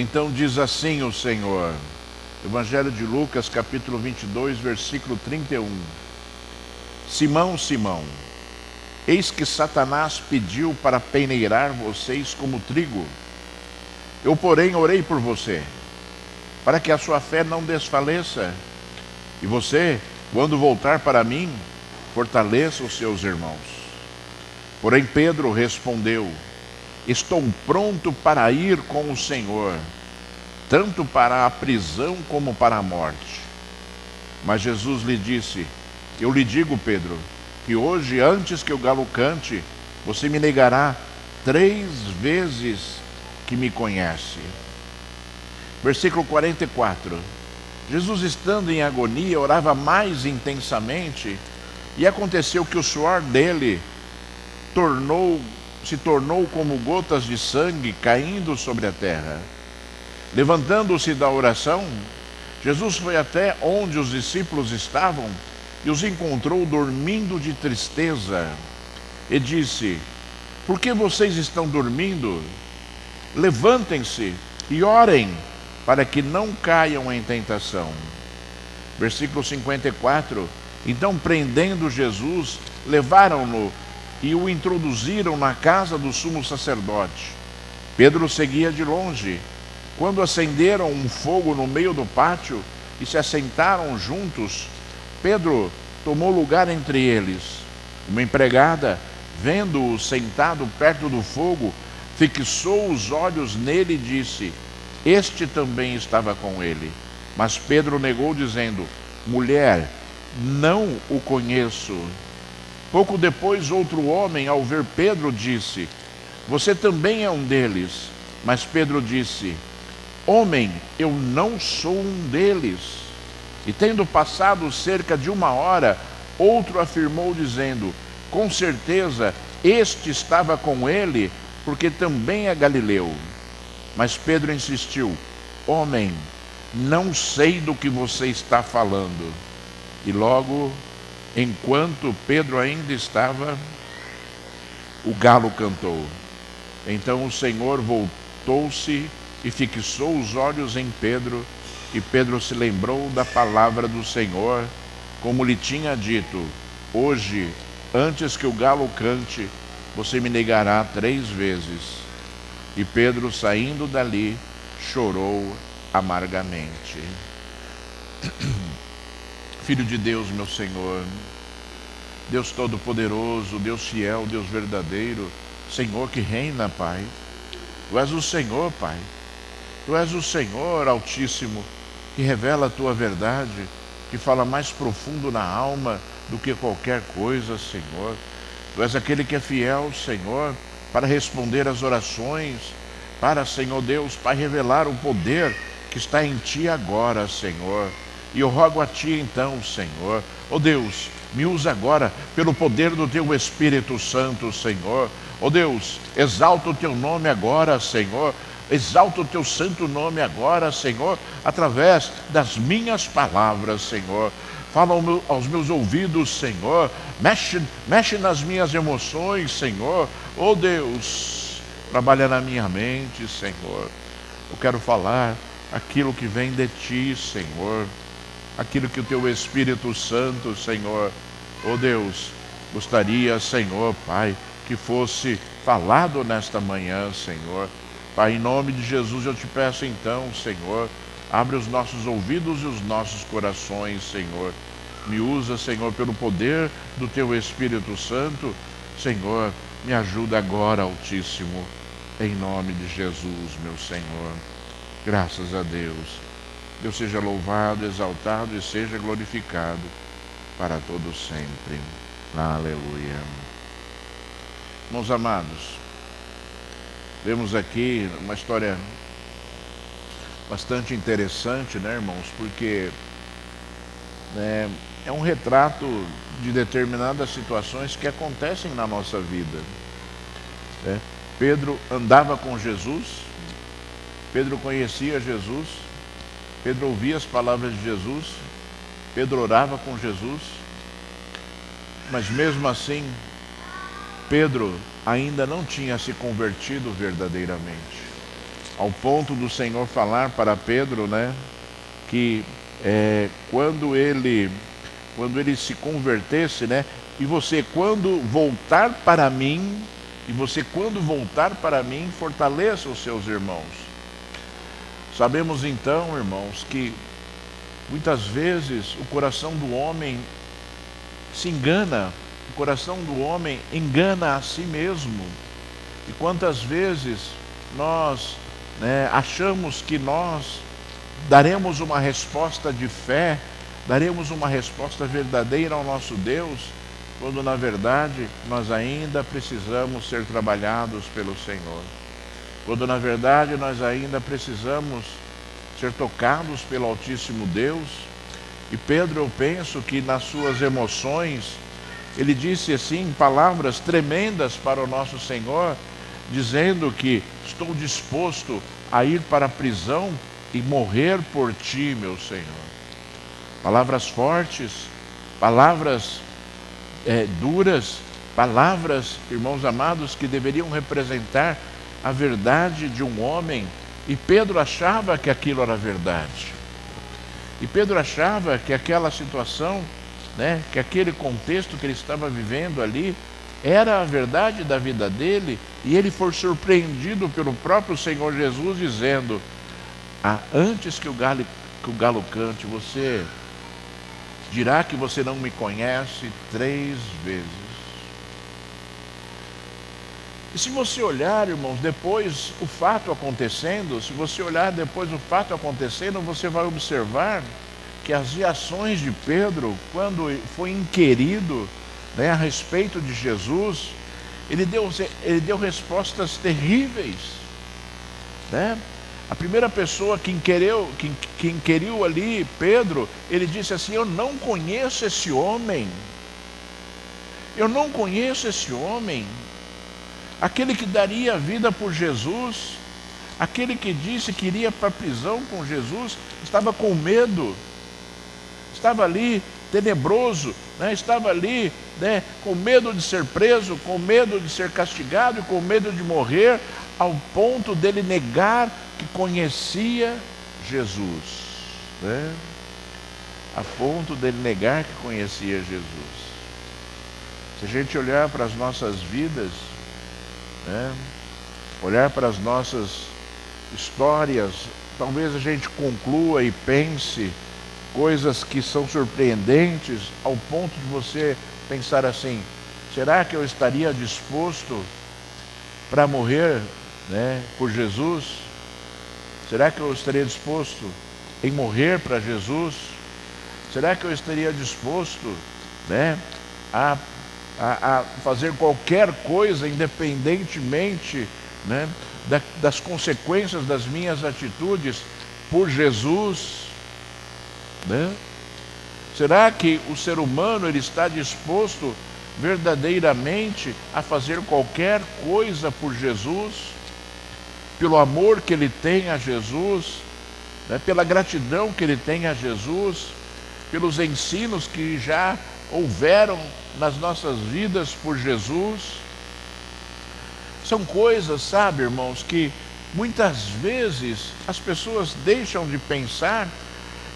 Então diz assim o Senhor, Evangelho de Lucas, capítulo 22, versículo 31. Simão, Simão, eis que Satanás pediu para peneirar vocês como trigo. Eu, porém, orei por você, para que a sua fé não desfaleça. E você, quando voltar para mim, fortaleça os seus irmãos. Porém Pedro respondeu, estou pronto para ir com o Senhor, tanto para a prisão como para a morte. Mas Jesus lhe disse, eu lhe digo, Pedro, que hoje, antes que o galo cante, você me negará 3 vezes que me conhece. Versículo 44. Jesus, estando em agonia, orava mais intensamente, e aconteceu que o suor dele se tornou como gotas de sangue caindo sobre a terra. Levantando-se da oração, Jesus foi até onde os discípulos estavam e os encontrou dormindo de tristeza. E disse, por que vocês estão dormindo? Levantem-se e orem, para que não caiam em tentação. Versículo 54. Então, prendendo Jesus, levaram-no e o introduziram na casa do sumo sacerdote. Pedro seguia de longe. Quando acenderam um fogo no meio do pátio e se assentaram juntos, Pedro tomou lugar entre eles. Uma empregada, vendo-o sentado perto do fogo, fixou os olhos nele e disse, este também estava com ele. Mas Pedro negou, dizendo, mulher, não o conheço. Pouco depois, outro homem, ao ver Pedro, disse, você também é um deles. Mas Pedro disse, homem, eu não sou um deles. E tendo passado cerca de 1 hora, outro afirmou, dizendo, com certeza, este estava com ele, porque também é galileu. Mas Pedro insistiu, homem, não sei do que você está falando. E logo, enquanto Pedro ainda estava, o galo cantou. Então o Senhor voltou-se e fixou os olhos em Pedro, e Pedro se lembrou da palavra do Senhor, como lhe tinha dito, hoje, antes que o galo cante, você me negará 3 vezes. E Pedro, saindo dali, chorou amargamente. Filho de Deus, meu Senhor, Deus Todo-Poderoso, Deus fiel, Deus verdadeiro, Senhor que reina, Pai. Tu és o Senhor, Pai. Tu és o Senhor Altíssimo, que revela a Tua verdade, que fala mais profundo na alma do que qualquer coisa, Senhor. Tu és aquele que é fiel, Senhor, para responder às orações, para, Senhor Deus, para revelar o poder que está em Ti agora, Senhor. E eu rogo a Ti então, Senhor, ó Deus, me usa agora pelo poder do Teu Espírito Santo, Senhor. Ó Deus, exalta o Teu nome agora, Senhor. Exalta o Teu santo nome agora, Senhor, através das minhas palavras, Senhor. Fala aos meus ouvidos, Senhor. Mexe nas minhas emoções, Senhor. Oh Deus, trabalha na minha mente, Senhor. Eu quero falar aquilo que vem de Ti, Senhor. Aquilo que o Teu Espírito Santo, Senhor, oh Deus, gostaria, Senhor, Pai, que fosse falado nesta manhã, Senhor. Pai, em nome de Jesus eu te peço então, Senhor, abre os nossos ouvidos e os nossos corações, Senhor. Me usa, Senhor, pelo poder do Teu Espírito Santo. Senhor, me ajuda agora, Altíssimo, em nome de Jesus, meu Senhor. Graças a Deus. Deus seja louvado, exaltado e seja glorificado para todo sempre. Aleluia. Meus amados, vemos aqui uma história bastante interessante, né, irmãos? Porque é um retrato de determinadas situações que acontecem na nossa vida. Pedro andava com Jesus, Pedro conhecia Jesus, Pedro ouvia as palavras de Jesus, Pedro orava com Jesus, mas mesmo assim, Pedro ainda não tinha se convertido verdadeiramente. ao ponto do Senhor falar para Pedro, né, que quando ele se convertesse, né, e você quando voltar para mim, fortaleça os seus irmãos. Sabemos então, irmãos, que muitas vezes o coração do homem se engana, o coração do homem engana a si mesmo. E quantas vezes nós, né, achamos que nós daremos uma resposta de fé, daremos uma resposta verdadeira ao nosso Deus, quando na verdade nós ainda precisamos ser trabalhados pelo Senhor. Quando na verdade nós ainda precisamos ser tocados pelo Altíssimo Deus. E Pedro, eu penso que nas suas emoções, ele disse assim, palavras tremendas para o nosso Senhor, dizendo que estou disposto a ir para a prisão e morrer por ti, meu Senhor. Palavras fortes, palavras duras, palavras, irmãos amados, que deveriam representar a verdade de um homem. E Pedro achava que aquilo era verdade. E Pedro achava que aquela situação, né, que aquele contexto que ele estava vivendo ali, era a verdade da vida dele. E ele foi surpreendido pelo próprio Senhor Jesus, dizendo: antes que o galo cante, você dirá que você não me conhece 3 vezes. E se você olhar, irmãos, depois o fato acontecendo, você vai observar que as reações de Pedro, quando foi inquirido, né, a respeito de Jesus, ele deu respostas terríveis, né? A primeira pessoa que inquiriu ali Pedro, ele disse assim: eu não conheço esse homem. Eu não conheço esse homem. Aquele que daria a vida por Jesus, aquele que disse que iria para a prisão com Jesus, estava com medo, estava ali tenebroso, né? Estava ali, né, com medo de ser preso, com medo de ser castigado e com medo de morrer, ao ponto dele negar que conhecia Jesus, né? A ponto dele negar que conhecia Jesus. Se a gente olhar para as nossas vidas, né, olhar para as nossas histórias, talvez a gente conclua e pense coisas que são surpreendentes, ao ponto de você pensar assim: será que eu estaria disposto para morrer, né, por Jesus? Será que eu estaria disposto em morrer para Jesus? Será que eu estaria disposto, né, a fazer qualquer coisa, independentemente, né, das consequências das minhas atitudes, por Jesus, né? Será que o ser humano ele está disposto verdadeiramente a fazer qualquer coisa por Jesus, pelo amor que ele tem a Jesus, né, pela gratidão que ele tem a Jesus, pelos ensinos que já houveram nas nossas vidas por Jesus? São coisas, sabe, irmãos, que muitas vezes as pessoas deixam de pensar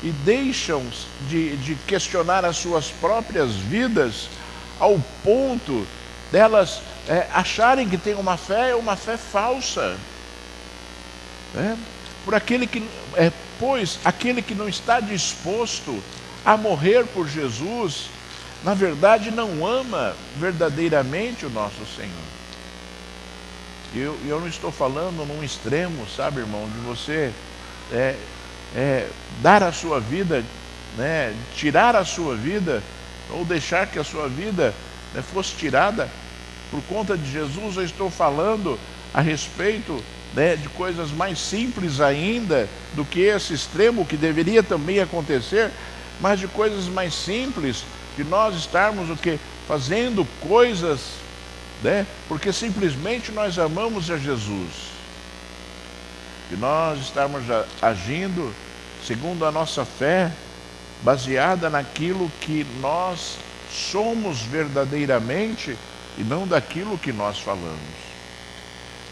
e deixam de questionar as suas próprias vidas, ao ponto delas acharem que tem uma fé falsa, né? Pois aquele que não está disposto a morrer por Jesus, na verdade não ama verdadeiramente o nosso Senhor. Eu não estou falando num extremo, sabe, irmão, de você dar a sua vida, né, tirar a sua vida, ou deixar que a sua vida, né, fosse tirada por conta de Jesus. Eu estou falando a respeito, né, de coisas mais simples ainda do que esse extremo, que deveria também acontecer, mas de coisas mais simples, de nós estarmos fazendo coisas, né, porque simplesmente nós amamos a Jesus, de nós estarmos agindo segundo a nossa fé, baseada naquilo que nós somos verdadeiramente e não daquilo que nós falamos.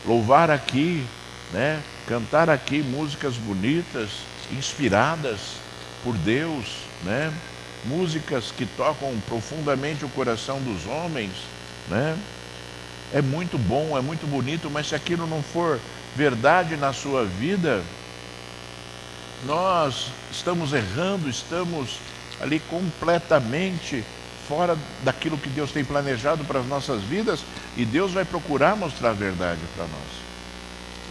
Louvar aqui, né? Cantar aqui músicas bonitas, inspiradas por Deus, né? Músicas que tocam profundamente o coração dos homens, né? É muito bom, é muito bonito, mas se aquilo não for verdade na sua vida, nós estamos errando, estamos ali completamente fora daquilo que Deus tem planejado para as nossas vidas, e Deus vai procurar mostrar a verdade para nós.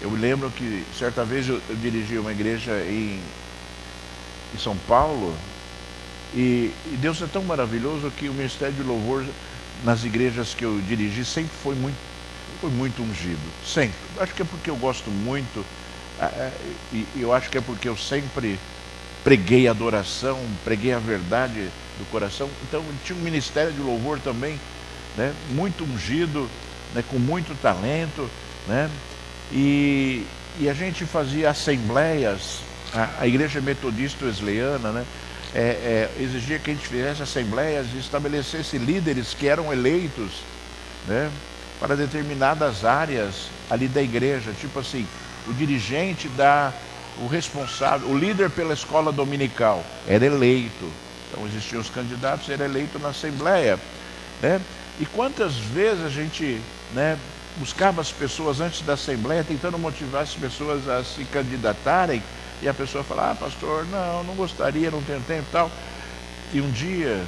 Eu lembro que certa vez eu dirigi uma igreja em São Paulo, e Deus é tão maravilhoso que o ministério de louvor nas igrejas que eu dirigi sempre foi muito ungido, sempre. Acho que é porque eu gosto muito, e eu acho que é porque eu sempre preguei adoração, preguei a verdade do coração. Então tinha um ministério de louvor também, né, muito ungido, né, com muito talento, né, e a gente fazia assembleias. A igreja metodista wesleyana, né, exigia que a gente fizesse assembleias e estabelecesse líderes que eram eleitos, né, para determinadas áreas ali da igreja. Tipo assim, o dirigente o responsável, o líder pela escola dominical era eleito. Então existiam os candidatos, era eleito na assembleia, né? E quantas vezes a gente, né, buscava as pessoas antes da assembleia, tentando motivar as pessoas a se candidatarem, e a pessoa falava: pastor, não gostaria, não tenho tempo e tal. E um dia,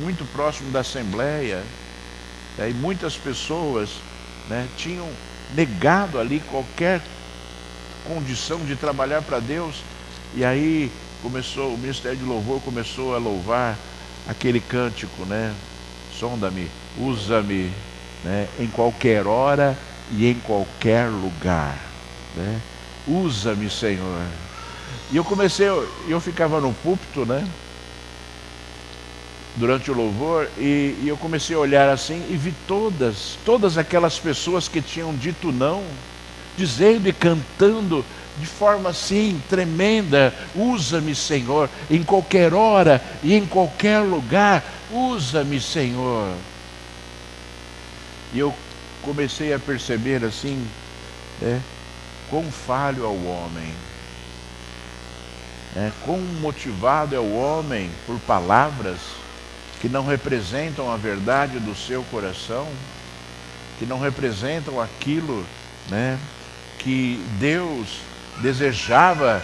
muito próximo da assembleia, e muitas pessoas, né, tinham negado ali qualquer condição de trabalhar para Deus. E aí o ministério de louvor começou a louvar aquele cântico, né? Sonda-me, usa-me, né, em qualquer hora e em qualquer lugar, né? Usa-me, Senhor. E eu ficava no púlpito, né, durante o louvor, e eu comecei a olhar assim e vi todas aquelas pessoas que tinham dito não, dizendo e cantando de forma assim tremenda: usa-me, Senhor, em qualquer hora e em qualquer lugar, usa-me, Senhor. E eu comecei a perceber assim, quão falho é o homem, quão motivado é o homem por palavras que não representam a verdade do seu coração, que não representam aquilo, né, que Deus desejava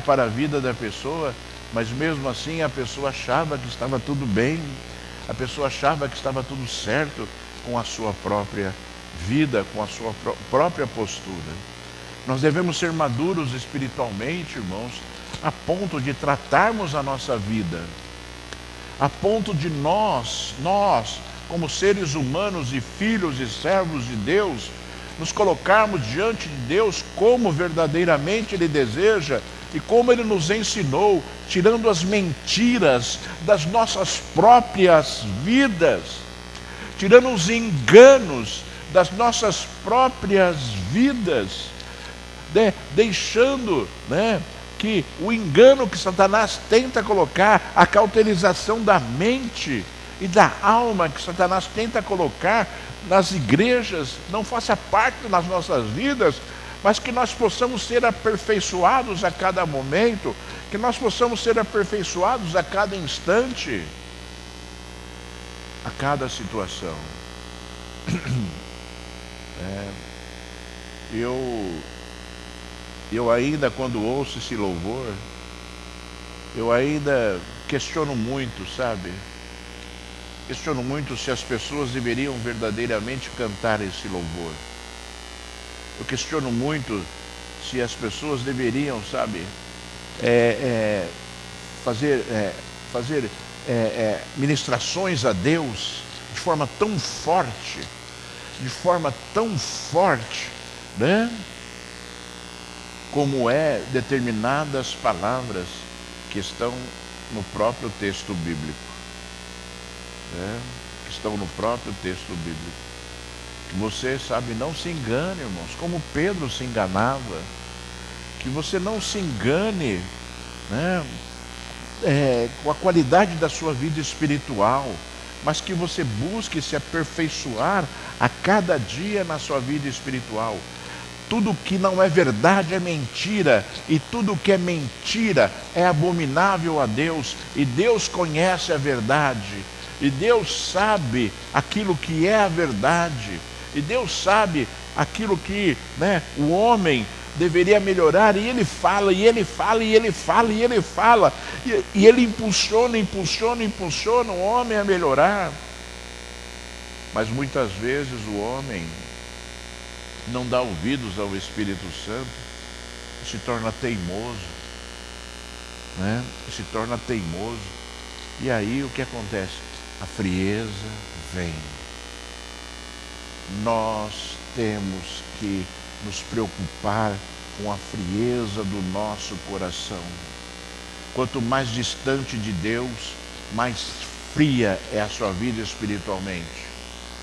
para a vida da pessoa. Mas mesmo assim a pessoa achava que estava tudo bem, a pessoa achava que estava tudo certo com a sua própria vida, com a sua própria postura. Nós devemos ser maduros espiritualmente, irmãos, a ponto de tratarmos a nossa vida, a ponto de nós, como seres humanos e filhos e servos de Deus, nos colocarmos diante de Deus como verdadeiramente Ele deseja e como Ele nos ensinou, tirando as mentiras das nossas próprias vidas, tirando os enganos das nossas próprias vidas, né? Deixando, né, que o engano que Satanás tenta colocar, a cauterização da mente e da alma que Satanás tenta colocar nas igrejas, não faça parte das nossas vidas, mas que nós possamos ser aperfeiçoados a cada momento, que nós possamos ser aperfeiçoados a cada instante, a cada situação. Eu ainda, quando ouço esse louvor, eu ainda questiono muito, sabe? Questiono muito se as pessoas deveriam verdadeiramente cantar esse louvor. Eu questiono muito se as pessoas deveriam, sabe, fazer ministrações a Deus de forma tão forte, né? Como determinadas palavras que estão no próprio texto bíblico, né? Que estão no próprio texto bíblico. Que você, sabe, não se engane, irmãos, como Pedro se enganava. Que você não se engane, né, com a qualidade da sua vida espiritual, mas que você busque se aperfeiçoar a cada dia na sua vida espiritual. tudo que não é verdade é mentira, e tudo que é mentira é abominável a Deus, e Deus conhece a verdade, e Deus sabe aquilo que é a verdade, e Deus sabe aquilo que, o homem deveria melhorar, e ele fala, e ele fala, e ele fala, e ele fala, e ele impulsiona o homem a melhorar. Mas muitas vezes o homem não dá ouvidos ao Espírito Santo e se torna teimoso, se torna teimoso. E aí o que acontece? A frieza vem. Nós temos que nos preocupar com a frieza do nosso coração. Quanto mais distante de Deus, mais fria é a sua vida espiritualmente.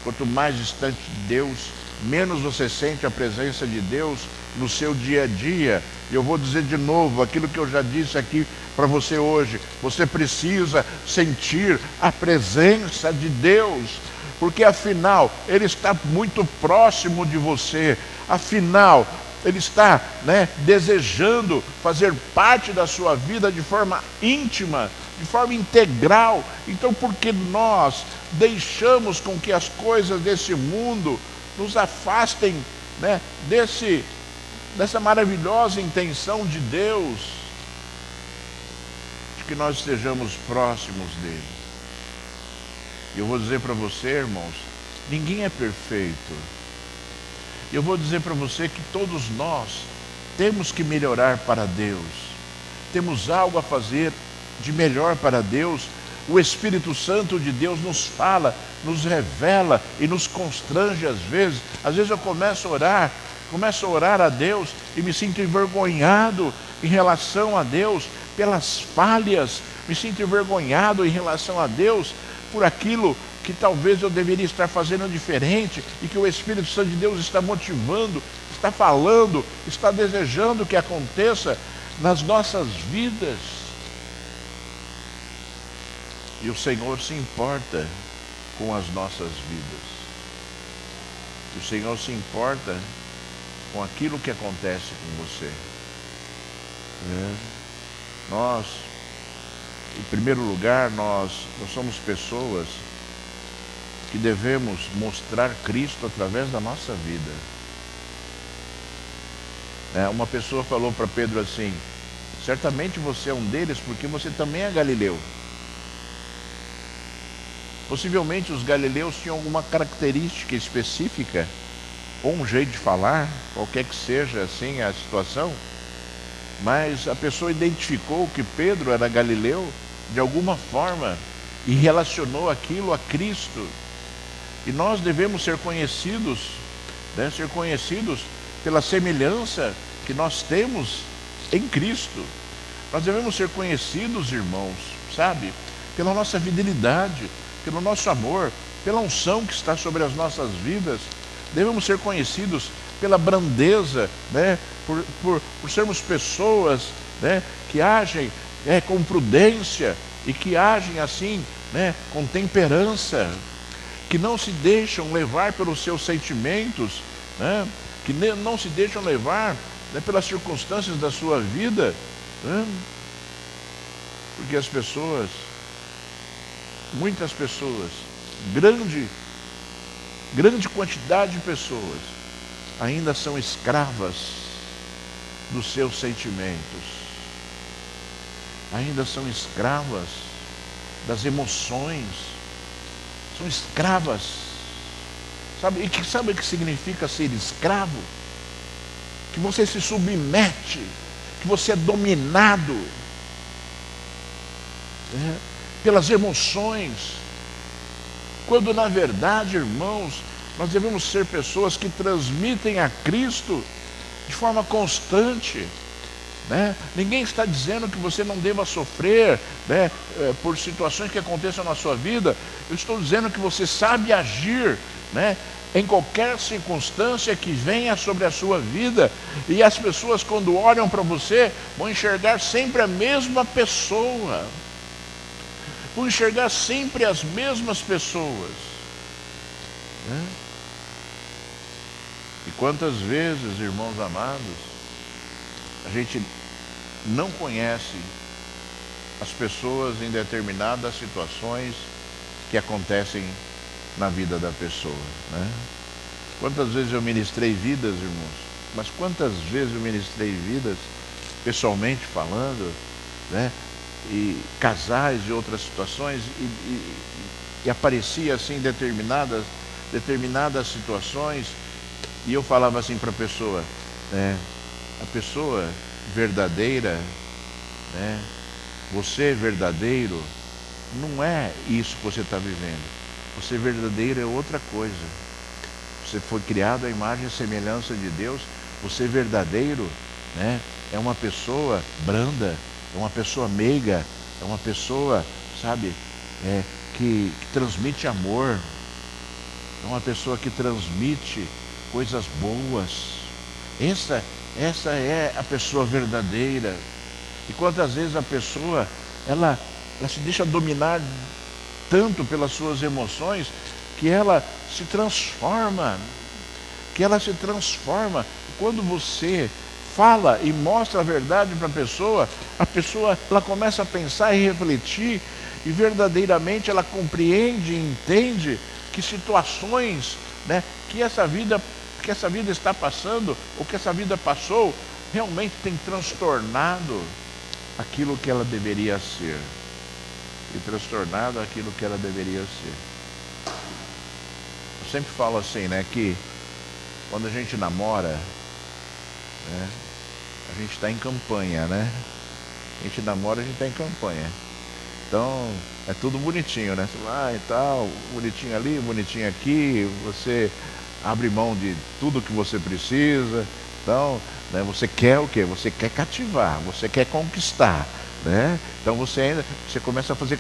Quanto mais distante de Deus, menos você sente a presença de Deus no seu dia a dia. E eu vou dizer de novo aquilo que eu já disse aqui para você hoje. Você precisa sentir a presença de Deus, porque afinal Ele está muito próximo de você. Afinal, Ele está desejando fazer parte da sua vida de forma íntima, de forma integral. Então por que nós deixamos com que as coisas desse mundo nos afastem dessa maravilhosa intenção de Deus, de que nós estejamos próximos dele? E eu vou dizer para você, irmãos, ninguém é perfeito. E eu vou dizer para você que todos nós temos que melhorar para Deus. Temos algo a fazer de melhor para Deus. O Espírito Santo de Deus nos fala, nos revela e nos constrange às vezes. Às vezes eu começo a orar a Deus e me sinto envergonhado em relação a Deus pelas falhas. Me sinto envergonhado em relação a Deus por aquilo que talvez eu deveria estar fazendo diferente, e que o Espírito Santo de Deus está motivando, está falando, está desejando que aconteça nas nossas vidas. E o Senhor se importa com as nossas vidas. O Senhor se importa com aquilo que acontece com você. Nós, em primeiro lugar, nós somos pessoas que devemos mostrar Cristo através da nossa vida. Uma pessoa falou para Pedro assim: certamente você é um deles, porque você também é galileu. Possivelmente os galileus tinham alguma característica específica, ou um jeito de falar, qualquer que seja assim a situação, mas a pessoa identificou que Pedro era galileu de alguma forma e relacionou aquilo a Cristo. E nós devemos ser conhecidos, pela semelhança que nós temos em Cristo. Nós devemos ser conhecidos, irmãos, pela nossa fidelidade, pelo nosso amor, pela unção que está sobre as nossas vidas. Devemos ser conhecidos pela brandeza, por sermos pessoas que agem com prudência e que agem assim, com temperança, que não se deixam levar pelos seus sentimentos, que não se deixam levar pelas circunstâncias da sua vida, porque as pessoas, muitas pessoas, grande quantidade de pessoas ainda são escravas dos seus sentimentos, ainda são escravas das emoções, são escravas. Sabe o que significa ser escravo? Que você se submete, que você é dominado pelas emoções, quando na verdade, irmãos, nós devemos ser pessoas que transmitem a Cristo de forma constante. Ninguém está dizendo que você não deva sofrer por situações que aconteçam na sua vida. Eu estou dizendo que você sabe agir em qualquer circunstância que venha sobre a sua vida. E as pessoas, quando olham para você, vão enxergar sempre a mesma pessoa, vão enxergar sempre as mesmas pessoas. E quantas vezes, irmãos amados, a gente não conhece as pessoas em determinadas situações que acontecem na vida da pessoa, né? Quantas vezes eu ministrei vidas, irmãos, mas quantas vezes eu ministrei vidas, pessoalmente falando, né? E casais e outras situações, e aparecia assim determinadas situações, e eu falava assim para a pessoa, né? A pessoa verdadeira, né? Você verdadeiro, não é isso que você está vivendo. Você verdadeiro é outra coisa. Você foi criado à imagem e semelhança de Deus. Você verdadeiro, né? É uma pessoa branda, é uma pessoa meiga, é uma pessoa, sabe, que transmite amor, é uma pessoa que transmite coisas boas. Essa é a pessoa verdadeira. E quantas vezes a pessoa, ela se deixa dominar tanto pelas suas emoções, que ela se transforma. Quando você fala e mostra a verdade para a pessoa ela começa a pensar e refletir, e verdadeiramente ela compreende e entende que situações, né, que essa vida está passando, ou que essa vida passou, realmente tem transtornado aquilo que ela deveria ser. Eu sempre falo assim, né, que quando a gente namora, né, a gente está em campanha, né? A gente namora, a gente está em campanha. Então, é tudo bonitinho, né? Você vai e tal, bonitinho ali, bonitinho aqui, você abre mão de tudo que você precisa. Então, né, você quer o quê? Você quer cativar, você quer conquistar, né? Então você começa a fazer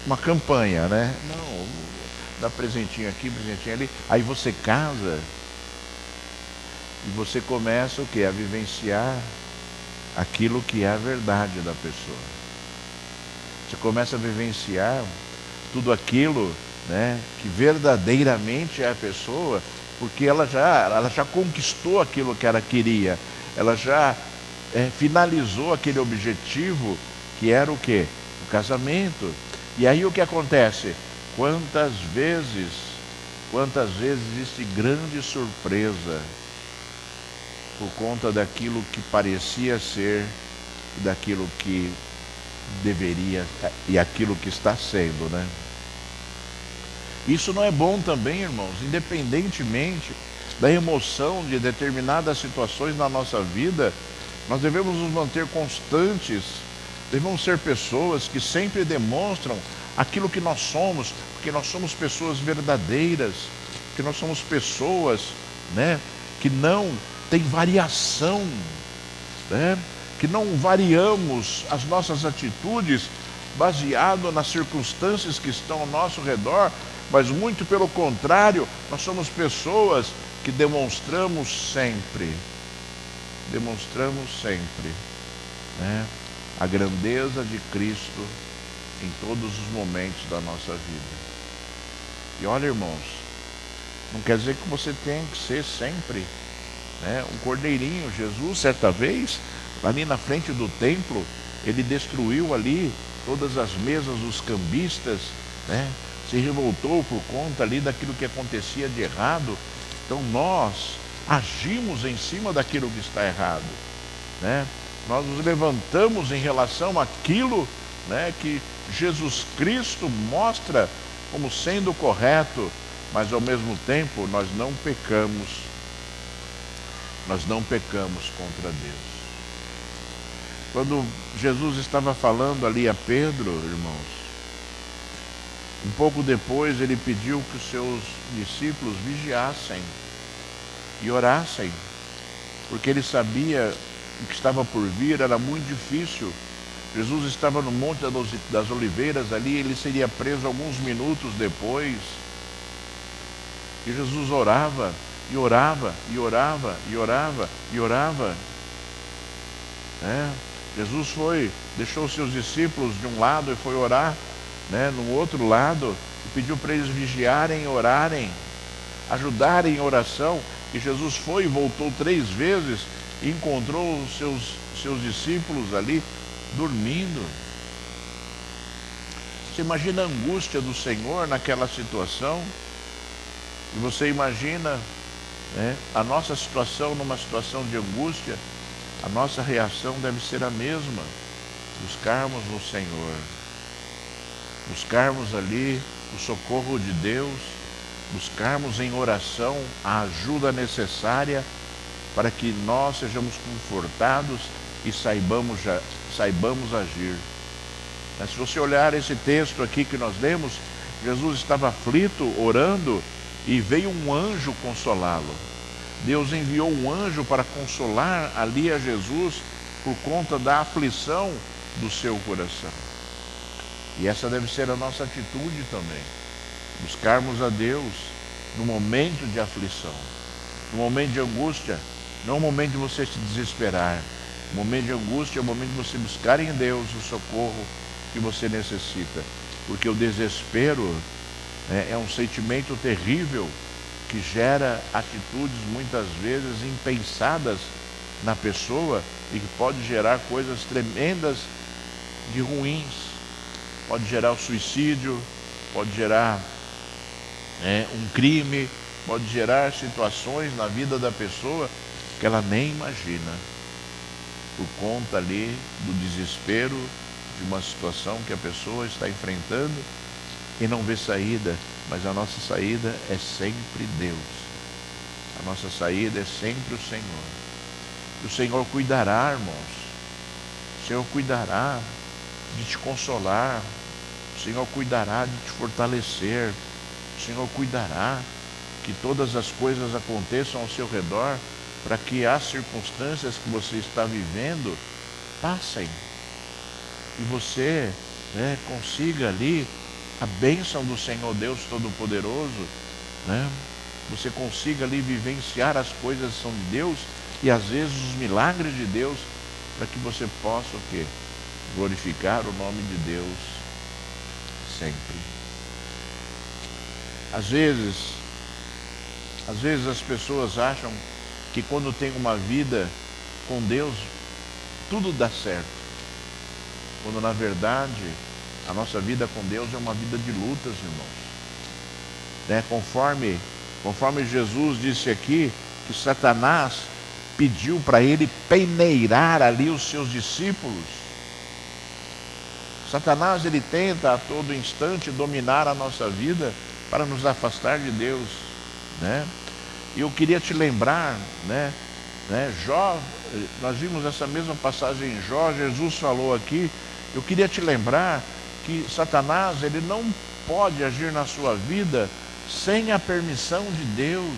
uma campanha, né? Não, dá presentinho aqui, presentinho ali. Aí você casa e você começa o quê? A vivenciar aquilo que é a verdade da pessoa. Você começa a vivenciar tudo aquilo, né, que verdadeiramente é a pessoa, porque ela já conquistou aquilo que ela queria, ela já finalizou aquele objetivo que era o quê? O casamento. E aí o que acontece? Quantas vezes existe grande surpresa por conta daquilo que parecia ser, daquilo que deveria e aquilo que está sendo, né? Isso não é bom também, irmãos, independentemente da emoção de determinadas situações na nossa vida, nós devemos nos manter constantes, devemos ser pessoas que sempre demonstram aquilo que nós somos, porque nós somos pessoas verdadeiras, porque nós somos pessoas, né, que não tem variação, né, que não variamos as nossas atitudes baseado nas circunstâncias que estão ao nosso redor, mas muito pelo contrário, nós somos pessoas que demonstramos sempre, né, a grandeza de Cristo em todos os momentos da nossa vida. E olha, irmãos, não quer dizer que você tem que ser sempre, né, um cordeirinho. Jesus, certa vez, ali na frente do templo, ele destruiu ali todas as mesas dos cambistas, né? Se revoltou por conta ali daquilo que acontecia de errado. Então nós agimos em cima daquilo que está errado, né? Nós nos levantamos em relação àquilo, né, que Jesus Cristo mostra como sendo correto, mas ao mesmo tempo nós não pecamos contra Deus. Quando Jesus estava falando ali a Pedro, irmãos, um pouco depois ele pediu que os seus discípulos vigiassem e orassem, porque ele sabia o que estava por vir era muito difícil. Jesus estava no Monte das Oliveiras ali, ele seria preso alguns minutos depois. E Jesus orava, e orava, e orava, e orava, e orava. Jesus deixou os seus discípulos de um lado e foi orar, né, no outro lado, e pediu para eles vigiarem e orarem, ajudarem em oração. que Jesus foi e voltou 3 vezes e encontrou os seus discípulos ali dormindo. Você imagina a angústia do Senhor naquela situação? E você imagina, né, a nossa situação numa situação de angústia? A nossa reação deve ser a mesma. Buscarmos no Senhor. Buscarmos ali o socorro de Deus. Buscarmos em oração a ajuda necessária para que nós sejamos confortados e saibamos agir. Mas se você olhar esse texto aqui que nós lemos, Jesus estava aflito, orando, e veio um anjo consolá-lo. Deus enviou um anjo para consolar ali a Jesus por conta da aflição do seu coração. E essa deve ser a nossa atitude também. Buscarmos a Deus no momento de aflição, no momento de angústia. Não é o momento de você se desesperar. O momento de angústia é o momento de você buscar em Deus o socorro que você necessita. Porque o desespero é um sentimento terrível que gera atitudes muitas vezes impensadas na pessoa e que pode gerar coisas tremendas de ruins. Pode gerar o suicídio, pode gerar um crime, pode gerar situações na vida da pessoa que ela nem imagina, por conta ali do desespero de uma situação que a pessoa está enfrentando e não vê saída. Mas a nossa saída é sempre Deus. A nossa saída é sempre o Senhor. E o Senhor cuidará, irmãos. O Senhor cuidará de te consolar. O Senhor cuidará de te fortalecer. O Senhor cuidará que todas as coisas aconteçam ao seu redor para que as circunstâncias que você está vivendo passem. E você consiga ali a bênção do Senhor Deus Todo-Poderoso, né? Você consiga ali vivenciar as coisas que são de Deus e às vezes os milagres de Deus, para que você possa o quê? Glorificar o nome de Deus sempre. Às vezes as pessoas acham que quando tem uma vida com Deus, tudo dá certo. Quando na verdade a nossa vida com Deus é uma vida de lutas, irmãos. Conforme Jesus disse aqui, que Satanás pediu para ele peneirar ali os seus discípulos. Satanás, ele tenta a todo instante dominar a nossa vida para nos afastar de Deus, né? E eu queria te lembrar, Jó, nós vimos essa mesma passagem em Jó, Jesus falou aqui. Eu queria te lembrar que Satanás, ele não pode agir na sua vida sem a permissão de Deus.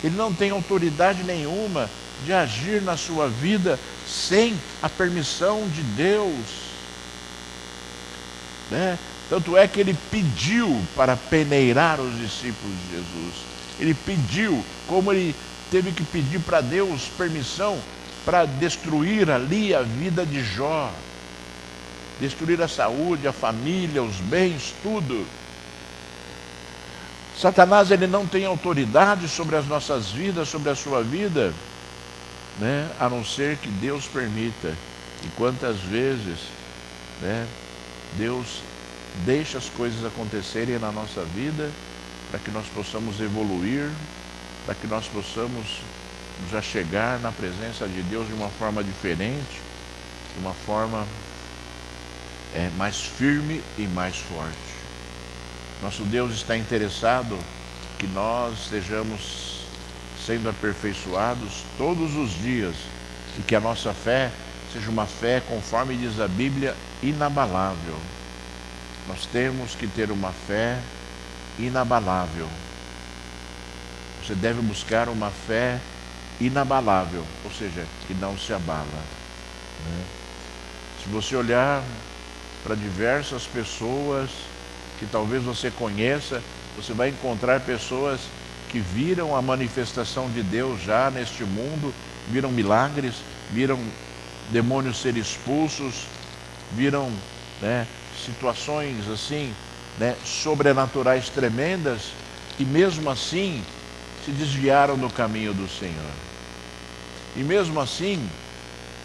Ele não tem autoridade nenhuma de agir na sua vida sem a permissão de Deus, né? Tanto é que ele pediu para peneirar os discípulos de Jesus. Ele pediu, como ele teve que pedir para Deus permissão para destruir ali a vida de Jó. Destruir a saúde, a família, os bens, tudo. Satanás, ele não tem autoridade sobre as nossas vidas, sobre a sua vida, né? A não ser que Deus permita. E quantas vezes, Deus deixa as coisas acontecerem na nossa vida para que nós possamos evoluir, para que nós possamos já chegar na presença de Deus de uma forma diferente, de uma forma mais firme e mais forte. Nosso Deus está interessado que nós estejamos sendo aperfeiçoados todos os dias e que a nossa fé seja uma fé, conforme diz a Bíblia, inabalável. Nós temos que ter uma fé inabalável. Você deve buscar uma fé inabalável, ou seja, que não se abala, né? Se você olhar para diversas pessoas que talvez você conheça, você vai encontrar pessoas que viram a manifestação de Deus já neste mundo, viram milagres, viram demônios ser expulsos, viram situações assim, sobrenaturais tremendas, e mesmo assim se desviaram do caminho do Senhor. E mesmo assim,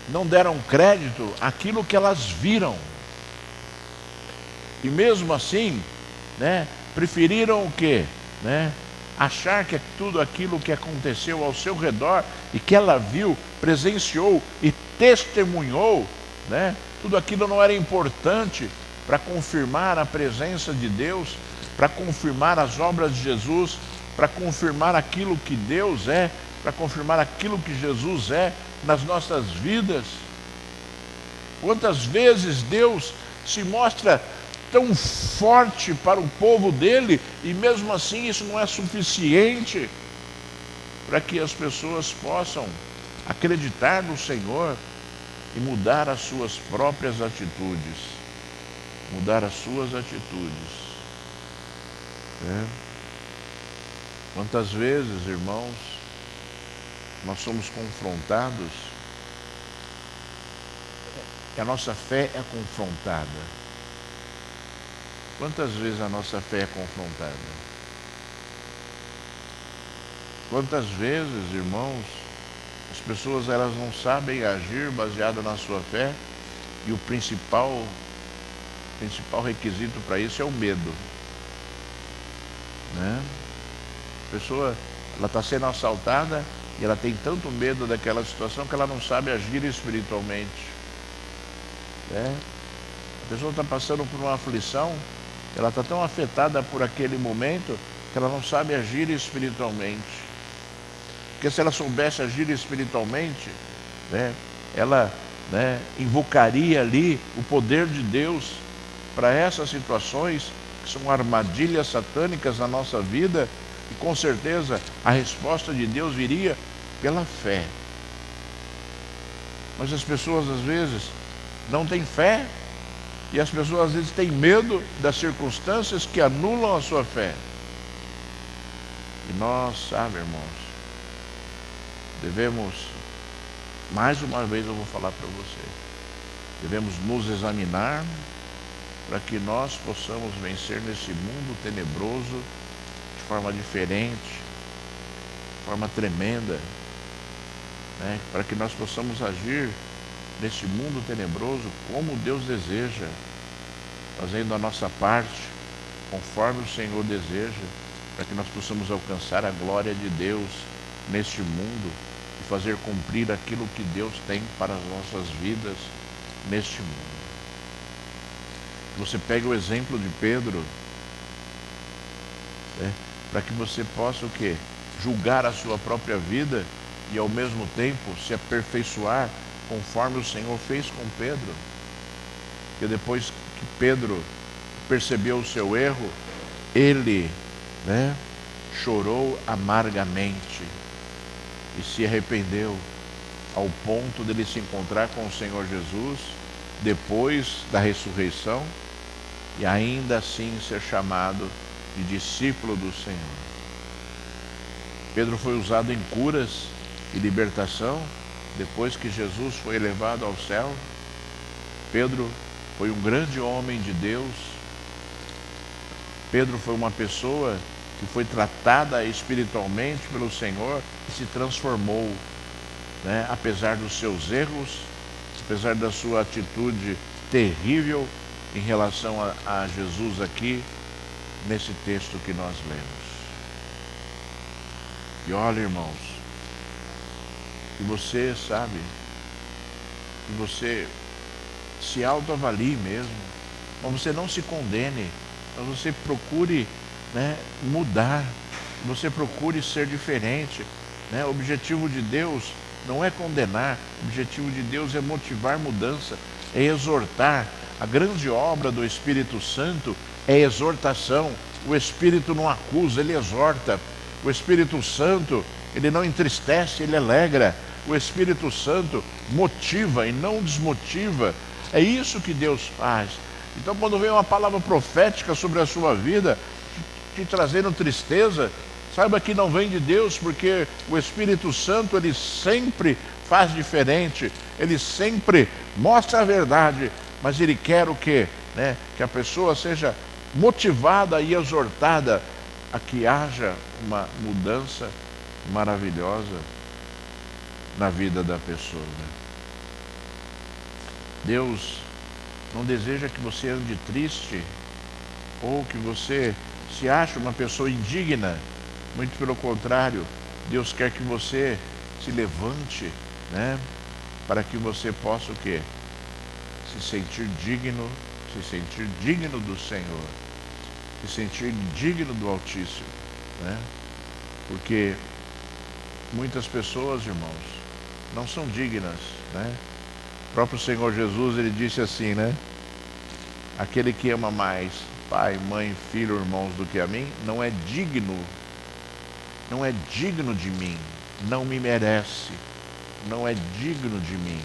não deram crédito àquilo que elas viram. E mesmo assim, preferiram o quê? Achar que tudo aquilo que aconteceu ao seu redor e que ela viu, presenciou e testemunhou, tudo aquilo não era importante para confirmar a presença de Deus, para confirmar as obras de Jesus, para confirmar aquilo que Deus é, para confirmar aquilo que Jesus é nas nossas vidas. Quantas vezes Deus se mostra tão forte para o povo dele, e mesmo assim isso não é suficiente para que as pessoas possam acreditar no Senhor e mudar as suas próprias atitudes. Mudar as suas atitudes. Quantas vezes, irmãos, nós somos confrontados, que a nossa fé é confrontada. Quantas vezes a nossa fé é confrontada? Quantas vezes, irmãos, as pessoas elas não sabem agir baseado na sua fé, e o principal requisito para isso é o medo. A pessoa está sendo assaltada e ela tem tanto medo daquela situação que ela não sabe agir espiritualmente. A pessoa está passando por uma aflição, ela está tão afetada por aquele momento que ela não sabe agir espiritualmente. Porque se ela soubesse agir espiritualmente, ela invocaria ali o poder de Deus para essas situações que são armadilhas satânicas na nossa vida, e com certeza a resposta de Deus viria pela fé. Mas as pessoas às vezes não têm fé, e as pessoas às vezes têm medo das circunstâncias que anulam a sua fé. E nós, irmãos, devemos, mais uma vez eu vou falar para você, devemos nos examinar para que nós possamos vencer nesse mundo tenebroso de forma diferente, de forma tremenda, para que nós possamos agir nesse mundo tenebroso como Deus deseja, fazendo a nossa parte conforme o Senhor deseja, para que nós possamos alcançar a glória de Deus neste mundo e fazer cumprir aquilo que Deus tem para as nossas vidas neste mundo. Você pega o exemplo de Pedro, para que você possa o quê? Julgar a sua própria vida e ao mesmo tempo se aperfeiçoar conforme o Senhor fez com Pedro. Porque depois que Pedro percebeu o seu erro, ele chorou amargamente e se arrependeu, ao ponto dele se encontrar com o Senhor Jesus depois da ressurreição e ainda assim ser chamado de discípulo do Senhor. Pedro foi usado em curas e libertação depois que Jesus foi elevado ao céu. Pedro foi um grande homem de Deus. Pedro foi uma pessoa que foi tratada espiritualmente pelo Senhor e se transformou, apesar dos seus erros, apesar da sua atitude terrível em relação a Jesus aqui, nesse texto que nós lemos. E olha, irmãos, que você que você se autoavalie mesmo, mas você não se condene, mas você procure mudar, você procure ser diferente. O objetivo de Deus não é condenar, o objetivo de Deus é motivar mudança, é exortar. A grande obra do Espírito Santo é exortação. O Espírito não acusa, ele exorta. O Espírito Santo, ele não entristece, ele alegra. O Espírito Santo motiva e não desmotiva. É isso que Deus faz. Então, quando vem uma palavra profética sobre a sua vida, te trazendo tristeza, saiba que não vem de Deus, porque o Espírito Santo, ele sempre faz diferente, ele sempre mostra a verdade, mas ele quer o quê? Que a pessoa seja motivada e exortada a que haja uma mudança maravilhosa na vida da pessoa. Deus não deseja que você ande triste ou que você se ache uma pessoa indigna. Muito pelo contrário, Deus quer que você se levante, né? Para que você possa o quê? Se sentir digno do Senhor, se sentir digno do Altíssimo, né? Porque muitas pessoas, irmãos, não são dignas, né? O próprio Senhor Jesus, ele disse assim, né? Aquele que ama mais pai, mãe, filho, irmãos do que a mim, não é digno de mim, não me merece, não é digno de mim,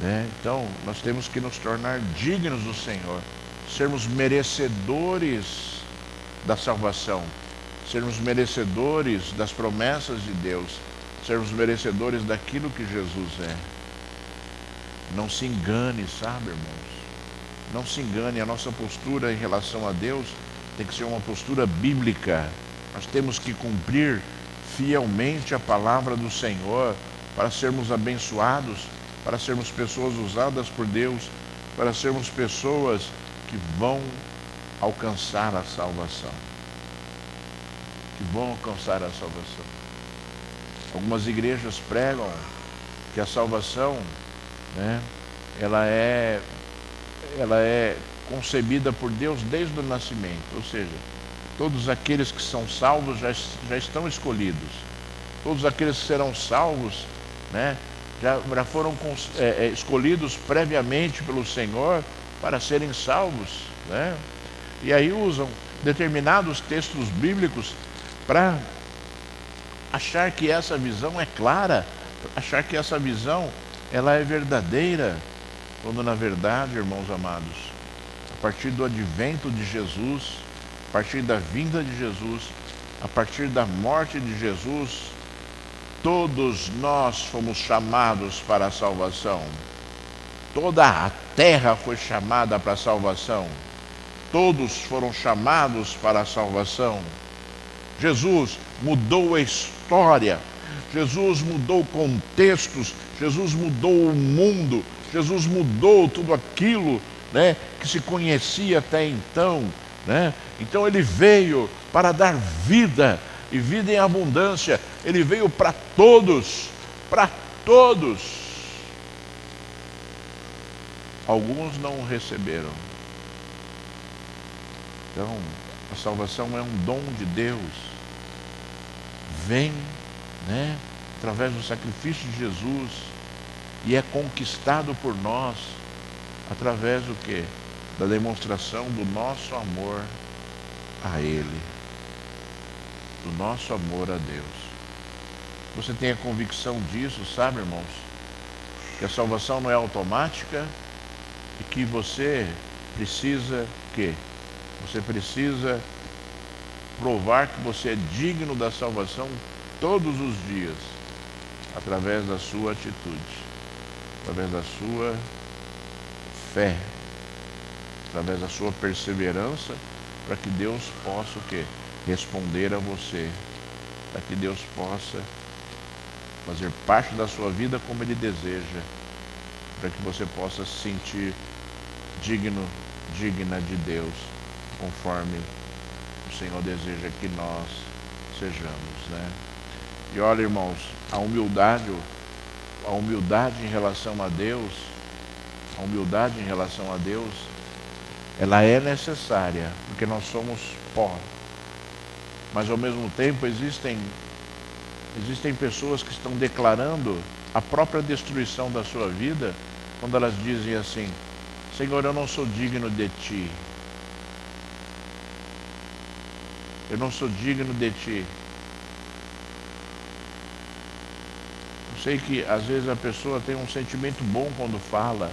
né? Então, nós temos que nos tornar dignos do Senhor, sermos merecedores da salvação, sermos merecedores das promessas de Deus, sermos merecedores daquilo que Jesus é. Não se engane, sabe, irmãos? Não se engane, a nossa postura em relação a Deus tem que ser uma postura bíblica. Nós temos que cumprir fielmente a palavra do Senhor para sermos abençoados, para sermos pessoas usadas por Deus, para sermos pessoas que vão alcançar a salvação. Que vão alcançar a salvação. Algumas igrejas pregam que a salvação, né, ela é concebida por Deus desde o nascimento, ou seja, todos aqueles que são salvos já estão escolhidos, todos aqueles que serão salvos, né, já foram escolhidos previamente pelo Senhor para serem salvos, né? E aí usam determinados textos bíblicos para achar que essa visão é clara, achar que essa visão ela é verdadeira, quando na verdade, irmãos amados, a partir do advento de Jesus, a partir da vinda de Jesus, a partir da morte de Jesus, todos nós fomos chamados para a salvação. Toda a terra foi chamada para a salvação. Todos foram chamados para a salvação. Jesus mudou a história, Jesus mudou contextos, Jesus mudou o mundo, Jesus mudou tudo aquilo, né, que se conhecia até então, né? Então ele veio para dar vida, e vida em abundância. Ele veio para todos, para todos. Alguns não o receberam. Então, a salvação é um dom de Deus. Vem, né, através do sacrifício de Jesus, e é conquistado por nós através do quê? Da demonstração do nosso amor a Ele, do nosso amor a Deus. Você tem a convicção disso, sabe, irmãos? Que a salvação não é automática e que você precisa quê? Você precisa provar que você é digno da salvação todos os dias, através da sua atitude, através da sua fé, através da sua perseverança, para que Deus possa o quê? Responder a você, para que Deus possa fazer parte da sua vida como Ele deseja, para que você possa se sentir digna de Deus, conforme o Senhor deseja que nós sejamos, né? E olha, irmãos, a humildade em relação a Deus, ela é necessária, porque nós somos pó. Mas ao mesmo tempo existem pessoas que estão declarando a própria destruição da sua vida, quando elas dizem assim: Senhor, eu não sou digno de Ti. Eu não sou digno de Ti. Eu sei que às vezes a pessoa tem um sentimento bom quando fala,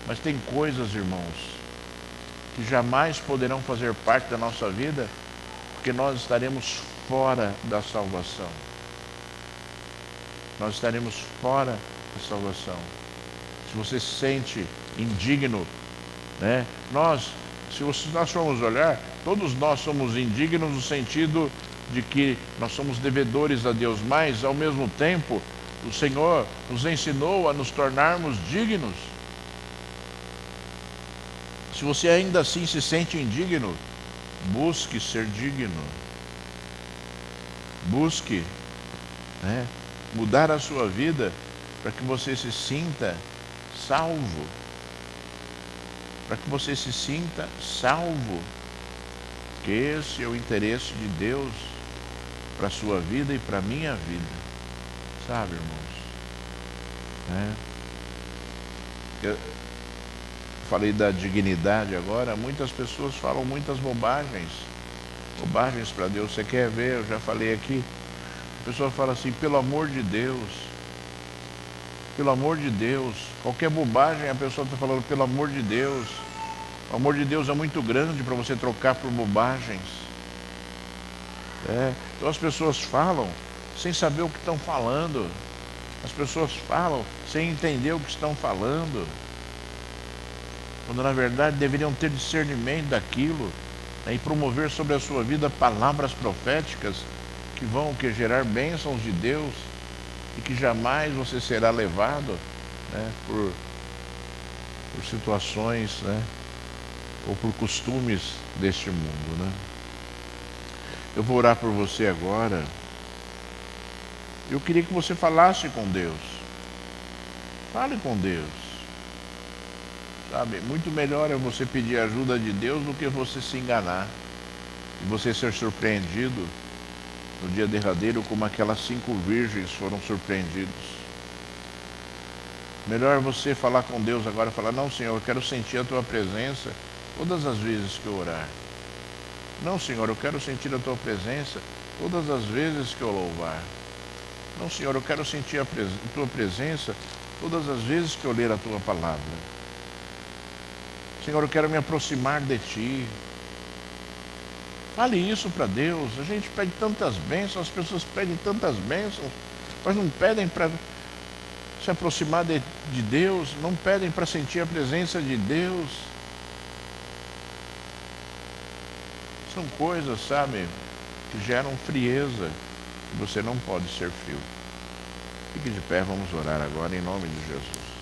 mas tem coisas, irmãos, que jamais poderão fazer parte da nossa vida, porque nós estaremos fora da salvação. Nós estaremos fora da salvação. Se você se sente indigno, né? Se nós formos olhar, todos nós somos indignos no sentido de que nós somos devedores a Deus, mas ao mesmo tempo o Senhor nos ensinou a nos tornarmos dignos. Se você ainda assim se sente indigno, busque ser digno. Busque, mudar a sua vida para que você se sinta salvo. Para que você se sinta salvo. Que esse é o interesse de Deus para a sua vida e para a minha vida. Sabe, irmãos? Eu falei da dignidade agora. Muitas pessoas falam muitas bobagens. Bobagens para Deus. Você quer ver? Eu já falei aqui. A pessoa fala assim, pelo amor de Deus. Pelo amor de Deus. Qualquer bobagem a pessoa está falando, pelo amor de Deus. O amor de Deus é muito grande para você trocar por bobagens. Então as pessoas falam sem saber o que estão falando. As pessoas falam sem entender o que estão falando. Quando na verdade deveriam ter discernimento daquilo, e promover sobre a sua vida palavras proféticas que vão gerar bênçãos de Deus e que jamais você será levado por situações ou por costumes deste mundo. Eu vou orar por você agora. Eu queria que você falasse com Deus. Fale com Deus. Sabe, muito melhor é você pedir ajuda de Deus do que você se enganar e você ser surpreendido no dia derradeiro como aquelas 5 virgens foram surpreendidos. Melhor você falar com Deus agora, falar, não, Senhor, eu quero sentir a Tua presença todas as vezes que eu orar. Não, Senhor, eu quero sentir a Tua presença todas as vezes que eu louvar. Não, Senhor, eu quero sentir a Tua presença todas as vezes que eu ler a Tua palavra. Senhor, eu quero me aproximar de Ti. Fale isso para Deus. A gente pede tantas bênçãos, as pessoas pedem tantas bênçãos, mas não pedem para se aproximar de Deus, não pedem para sentir a presença de Deus. São coisas, sabe, que geram frieza, e você não pode ser frio. Fique de pé, vamos orar agora em nome de Jesus.